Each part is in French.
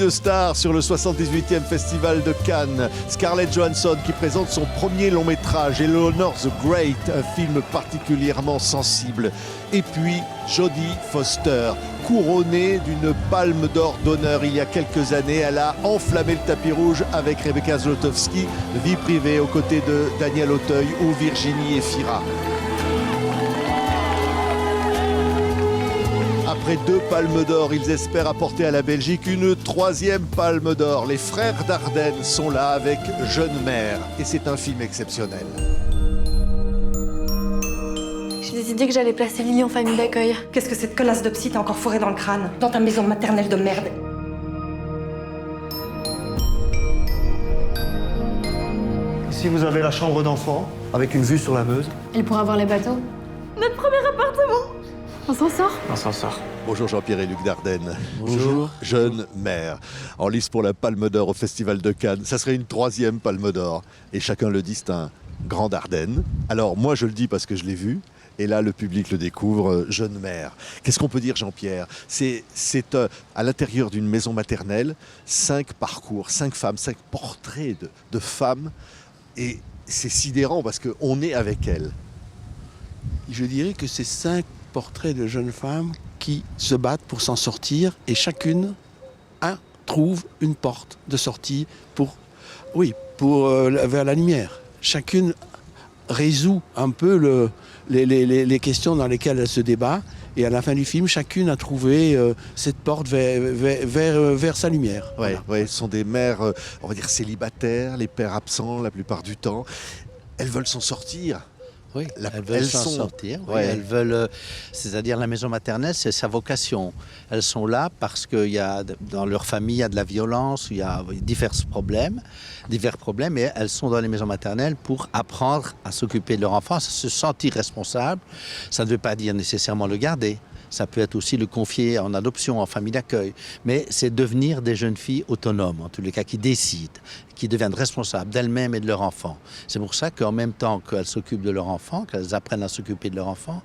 de stars sur le 78e Festival de Cannes. Scarlett Johansson qui présente son premier long métrage, Eleanor the Great, un film particulièrement sensible. Et puis Jodie Foster, couronnée d'une palme d'or d'honneur il y a quelques années. Elle a enflammé le tapis rouge avec Rebecca Zlotowski, vie privée aux côtés de Daniel Auteuil ou Virginie Efira. Après 2 palmes d'or, ils espèrent apporter à la Belgique une 3e palme d'or. Les frères Dardenne sont là avec Jeune mère et c'est un film exceptionnel. J'ai décidé que j'allais placer Lily en famille d'accueil. Qu'est-ce que cette connasse de psy t'a encore fourré dans le crâne? Dans ta maison maternelle de merde. Ici, vous avez la chambre d'enfant, avec une vue sur la Meuse. Elle pourra voir les bateaux. Notre premier appartement. On s'en sort? On s'en sort. Bonjour Jean-Pierre et Luc Dardenne. Bonjour. Jeune mère, en lice pour la Palme d'Or au Festival de Cannes. Ça serait une 3e Palme d'Or. Et chacun le dit, c'est un grand Dardenne. Alors moi je le dis parce que je l'ai vu. Et là, le public le découvre, Jeune mère. Qu'est-ce qu'on peut dire, Jean-Pierre? C'est à l'intérieur d'une maison maternelle, 5 parcours, 5 femmes, 5 portraits de femmes. Et c'est sidérant parce qu'on est avec elles. Je dirais que c'est 5 portraits de jeunes femmes qui se battent pour s'en sortir et chacune trouve une porte de sortie vers la lumière. Chacune résout un peu les questions dans lesquelles elle se débat et à la fin du film, chacune a trouvé cette porte vers sa lumière. Ouais, Voilà. ouais, ce sont des mères, on va dire célibataires, les pères absents la plupart du temps. Elles veulent s'en sortir. Oui, Elles veulent s'en sont- sortir. Oui, Ouais. elles veulent, c'est-à-dire la maison maternelle, c'est sa vocation. Elles sont là parce que dans leur famille, il y a de la violence, il y a divers problèmes, et elles sont dans les maisons maternelles pour apprendre à s'occuper de leur enfant, à se sentir responsable. Ça ne veut pas dire nécessairement le garder. Ça peut être aussi le confier en adoption, en famille d'accueil. Mais c'est devenir des jeunes filles autonomes, en tous les cas, qui décident, qui deviennent responsables d'elles-mêmes et de leur enfant. C'est pour ça qu'en même temps qu'elles s'occupent de leur enfant, qu'elles apprennent à s'occuper de leur enfant,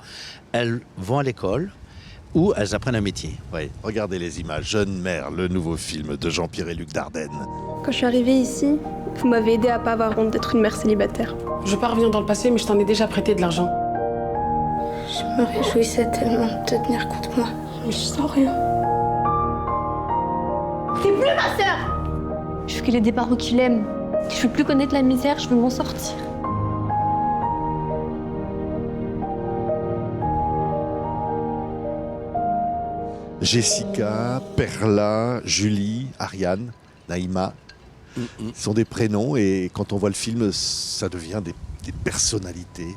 elles vont à l'école ou elles apprennent un métier. Ouais, regardez les images. Jeune mère, le nouveau film de Jean-Pierre et Luc Dardenne. Quand je suis arrivée ici, vous m'avez aidé à pas avoir honte d'être une mère célibataire. Je veux pas revenir dans le passé, mais je t'en ai déjà prêté de l'argent. Je me réjouissais tellement de te tenir contre moi. Mais je sens rien. T'es plus ma sœur! Je veux qu'elle ait des parents qui l'aiment. Je veux plus connaître la misère, je veux m'en sortir. Jessica, Perla, Julie, Ariane, Naïma. Ce sont des prénoms et quand on voit le film, ça devient des personnalités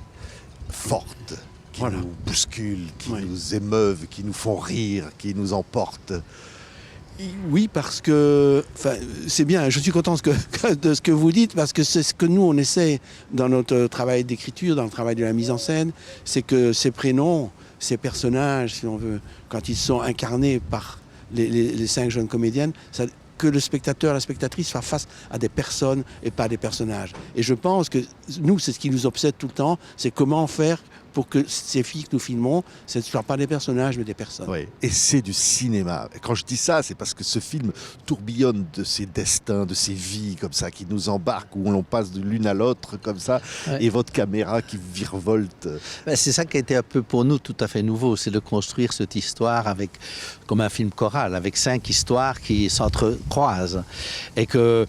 fortes qui Voilà. nous bousculent, qui Oui. nous émeuvent, qui nous font rire, qui nous emportent. Oui, parce que c'est bien, je suis content de ce que vous dites, parce que c'est ce que nous, on essaie dans notre travail d'écriture, dans le travail de la mise en scène, c'est que ces prénoms, ces personnages, si on veut, quand ils sont incarnés par les 5 jeunes comédiennes, que le spectateur, la spectatrice fasse face à des personnes et pas des personnages. Et je pense que nous, c'est ce qui nous obsède tout le temps, c'est comment faire pour que ces filles que nous filmons, ce ne soient pas des personnages, mais des personnes. Ouais. Et c'est du cinéma. Et quand je dis ça, c'est parce que ce film tourbillonne de ces destins, de ces vies comme ça, qui nous embarquent, où l'on passe de l'une à l'autre comme ça, Ouais. et votre caméra qui virevolte. Ben, c'est ça qui a été un peu pour nous tout à fait nouveau, c'est de construire cette histoire comme un film choral, avec 5 histoires qui s'entrecroisent. Et que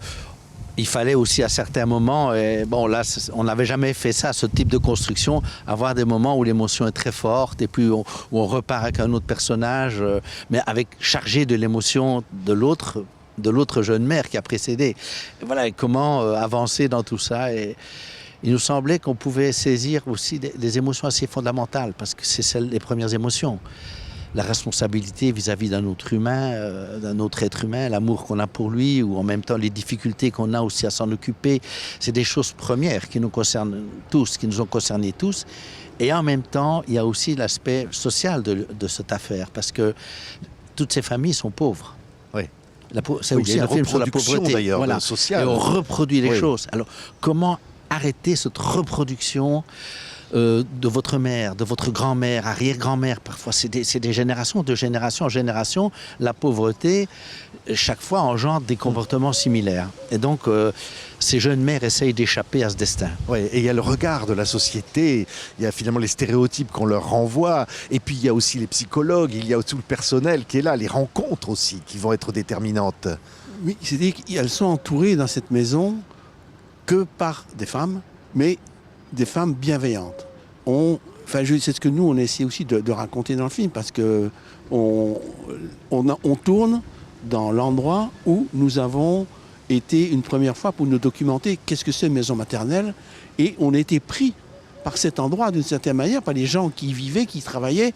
il fallait aussi à certains moments, et bon là on n'avait jamais fait ça, ce type de construction, avoir des moments où l'émotion est très forte et puis où on repart avec un autre personnage, mais chargé de l'émotion de l'autre jeune mère qui a précédé. Et voilà, et comment avancer dans tout ça. Et il nous semblait qu'on pouvait saisir aussi des émotions assez fondamentales, parce que c'est les premières émotions. La responsabilité vis-à-vis d'un autre humain, d'un autre être humain, l'amour qu'on a pour lui, ou en même temps les difficultés qu'on a aussi à s'en occuper, c'est des choses premières qui nous concernent tous, qui nous ont concernés tous. Et en même temps, il y a aussi l'aspect social de cette affaire, parce que toutes ces familles sont pauvres. Oui. C'est Oui, il aussi y a un une film sur la reproduction, pauvreté. d'ailleurs, Voilà. sociale. Et on reproduit les Oui. choses. Alors, comment arrêter cette reproduction de votre mère, de votre grand-mère, arrière-grand-mère, parfois c'est des générations, de génération en génération, la pauvreté, chaque fois engendre des comportements similaires. Et donc, ces jeunes mères essayent d'échapper à ce destin. Ouais, et il y a le regard de la société, il y a finalement les stéréotypes qu'on leur renvoie, et puis il y a aussi les psychologues, il y a tout le personnel qui est là, les rencontres aussi qui vont être déterminantes. Oui, c'est-à-dire qu'elles sont entourées dans cette maison que par des femmes, mais des femmes bienveillantes. C'est ce que nous, on essaie aussi de raconter dans le film, parce que on tourne dans l'endroit où nous avons été une première fois pour nous documenter qu'est-ce que c'est une maison maternelle, et on a été pris par cet endroit d'une certaine manière, par les gens qui y vivaient, qui y travaillaient,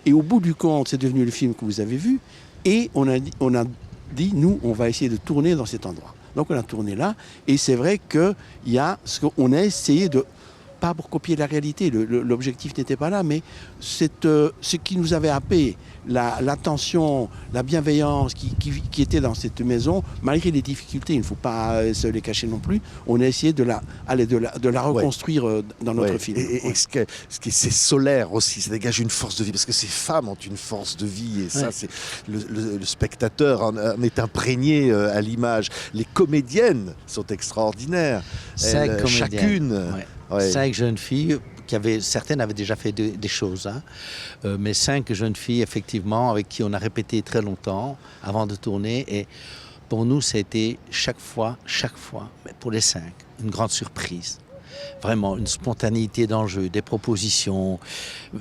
et au bout du compte, c'est devenu le film que vous avez vu, et on a dit, nous, on va essayer de tourner dans cet endroit. Donc on a tourné là, et c'est vrai qu'il y a ce qu'on a essayé de, pas pour copier la réalité, l'objectif n'était pas là, mais ce qui nous avait happé, l'attention, la bienveillance qui était dans cette maison, malgré les difficultés, il ne faut pas se les cacher non plus, on a essayé de la reconstruire dans notre film. Et ce qui c'est solaire aussi, ça dégage une force de vie, parce que ces femmes ont une force de vie, et ça, c'est le spectateur en est imprégné à l'image. Les comédiennes sont extraordinaires. Chacune. Ouais. 5 jeunes filles, certaines avaient déjà fait des choses, hein. Mais 5 jeunes filles, effectivement, avec qui on a répété très longtemps avant de tourner. Et pour nous, ça a été chaque fois, mais pour les 5, une grande surprise. Vraiment, une spontanéité d'enjeu, des propositions.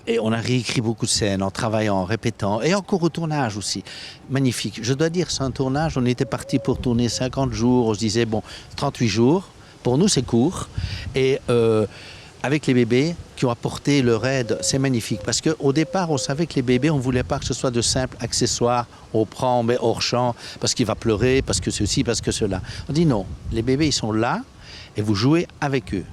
Et on a réécrit beaucoup de scènes en travaillant, en répétant. Et encore au tournage aussi. Magnifique. Je dois dire, c'est un tournage, on était parti pour tourner 50 jours. On se disait, 38 jours. Pour nous, c'est court. Et avec les bébés qui ont apporté leur aide, c'est magnifique. Parce qu'au départ, on savait que les bébés, on ne voulait pas que ce soit de simples accessoires. On prend, on met hors champ, parce qu'il va pleurer, parce que ceci, parce que cela. On dit non, les bébés, ils sont là, et vous jouez avec eux.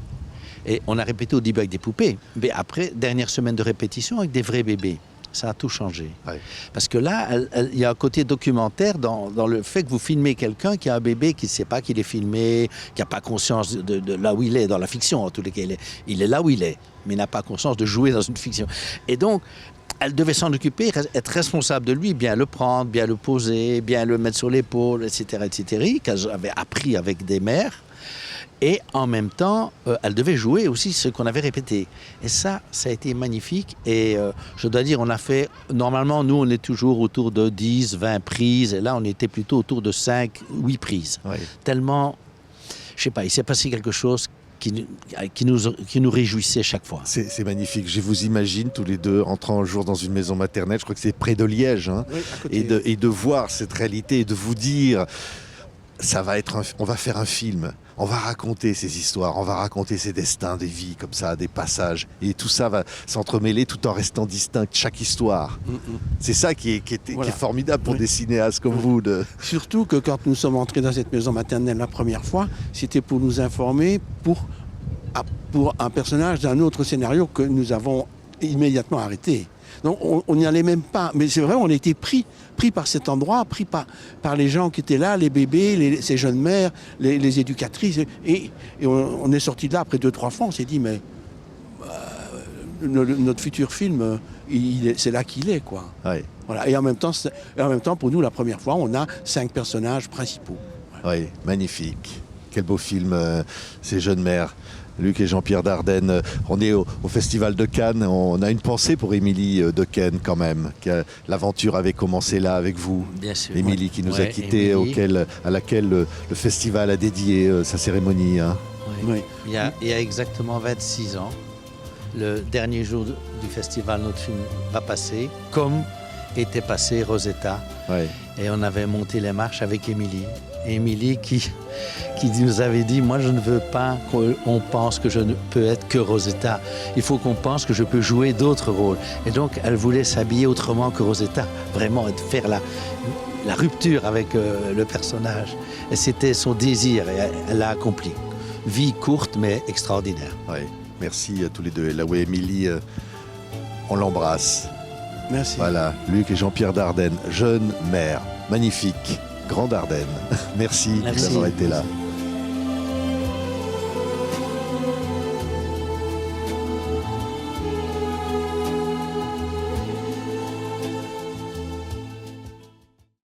Et on a répété au début avec des poupées. Mais après, dernière semaine de répétition, avec des vrais bébés. Ça a tout changé. Ouais. Parce que là, il y a un côté documentaire dans le fait que vous filmez quelqu'un qui a un bébé qui ne sait pas qu'il est filmé, qui n'a pas conscience de là où il est, dans la fiction en tous les cas. Il est là où il est, mais il n'a pas conscience de jouer dans une fiction. Et donc, elle devait s'en occuper, être responsable de lui, bien le prendre, bien le poser, bien le mettre sur l'épaule, etc., qu'elle avait appris avec des mères. Et en même temps, elle devait jouer aussi ce qu'on avait répété. Et ça a été magnifique. Et je dois dire, on a fait... Normalement, nous, on est toujours autour de 10, 20 prises. Et là, on était plutôt autour de 5, 8 prises. Oui. Tellement, je sais pas, il s'est passé quelque chose qui nous réjouissait chaque fois. C'est magnifique. Je vous imagine tous les deux entrant un jour dans une maison maternelle. Je crois que c'est près de Liège. Hein, oui, et de voir cette réalité et de vous dire... on va faire un film, on va raconter ces histoires, on va raconter ces destins, des vies comme ça, des passages, et tout ça va s'entremêler tout en restant distinct, chaque histoire. C'est ça qui est formidable pour des cinéastes comme vous. Surtout que quand nous sommes entrés dans cette maison maternelle la première fois, c'était pour nous informer pour un personnage d'un autre scénario que nous avons immédiatement arrêté. Donc on n'y allait même pas, mais c'est vrai, on a été pris par cet endroit, pris par les gens qui étaient là, les bébés, ces jeunes mères, les éducatrices, et on est sorti de là après 2-3 fois, on s'est dit, mais notre futur film, c'est là qu'il est, quoi. Ouais. Voilà. Et en même temps, pour nous, la première fois, on a 5 personnages principaux. Voilà. Oui, magnifique. Quel beau film, ces jeunes mères. Luc et Jean-Pierre Dardenne, on est au Festival de Cannes, on a une pensée pour Émilie Dequesne quand même, l'aventure avait commencé là avec vous. Bien sûr. Émilie qui nous a quittés, à laquelle le festival a dédié sa cérémonie. Hein. Oui. Il y a exactement 26 ans, le dernier jour du festival, notre film va passer, comme était passé Rosetta. Ouais. Et on avait monté les marches avec Émilie. Émilie qui nous avait dit, moi je ne veux pas qu'on pense que je ne peux être que Rosetta. Il faut qu'on pense que je peux jouer d'autres rôles. Et donc elle voulait s'habiller autrement que Rosetta, vraiment faire la rupture avec le personnage. Et c'était son désir et elle l'a accompli. Vie courte mais extraordinaire. Oui, merci à tous les deux. Et là où Émilie, on l'embrasse. Merci. Voilà, Luc et Jean-Pierre Dardenne, jeune mère, magnifique. Grande Ardenne. Merci d'avoir été là.